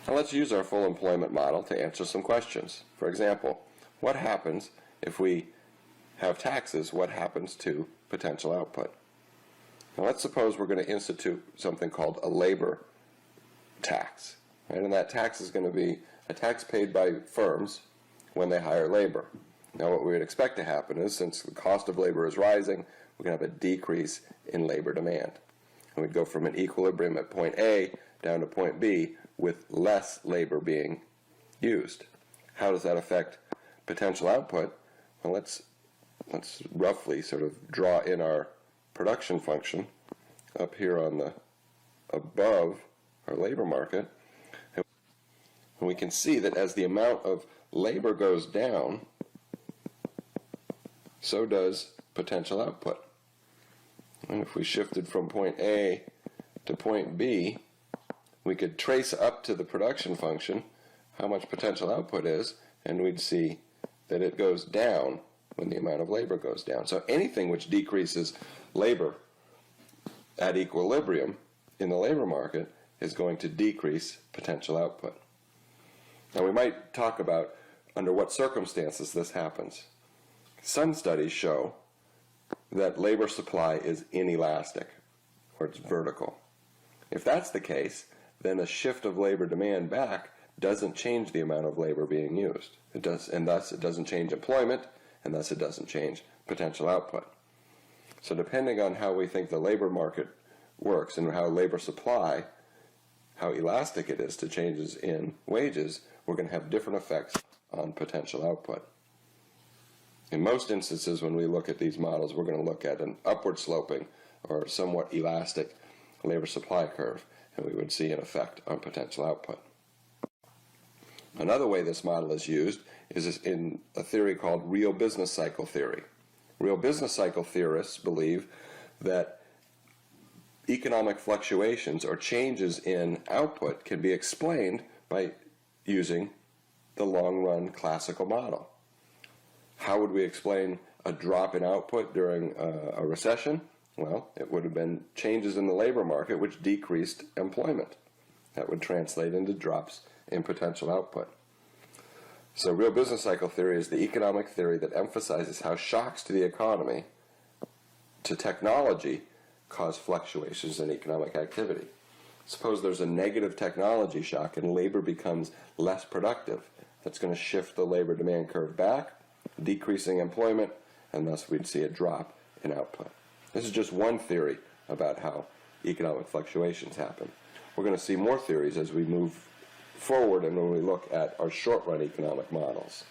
Now let's use our full employment model to answer some questions. For example, what happens if we have taxes? What happens to potential output? Now let's suppose we're going to institute something called a labor tax. Right? And that tax is going to be a tax paid by firms when they hire labor. Now what we would expect to happen is, since the cost of labor is rising, we're going to have a decrease in labor demand. And we'd go from an equilibrium at point A down to point B with less labor being used. How does that affect potential output? Well, let's roughly sort of draw in our production function up here on the above our labor market. And we can see that as the amount of labor goes down, so does potential output. And if we shifted from point A to point B, we could trace up to the production function how much potential output is, and we'd see that it goes down when the amount of labor goes down. So anything which decreases labor at equilibrium in the labor market is going to decrease potential output. Now we might talk about under what circumstances this happens. Some studies show that labor supply is inelastic, or it's vertical. If that's the case, then a shift of labor demand back doesn't change the amount of labor being used. It does, and thus it doesn't change employment, and thus it doesn't change potential output. So depending on how we think the labor market works and how labor supply, how elastic it is to changes in wages, we're going to have different effects on potential output. In most instances, when we look at these models, we're going to look at an upward sloping or somewhat elastic labor supply curve, and we would see an effect on potential output. Another way this model is used is in a theory called real business cycle theory. Real business cycle theorists believe that economic fluctuations or changes in output can be explained by using the long-run classical model. How would we explain a drop in output during a recession? Well, it would have been changes in the labor market which decreased employment. That would translate into drops in potential output. So real business cycle theory is the economic theory that emphasizes how shocks to the economy, to technology, cause fluctuations in economic activity. Suppose there's a negative technology shock and labor becomes less productive. That's going to shift the labor demand curve back, decreasing employment, and thus we'd see a drop in output. This is just one theory about how economic fluctuations happen. We're going to see more theories as we move forward and when we look at our short-run economic models.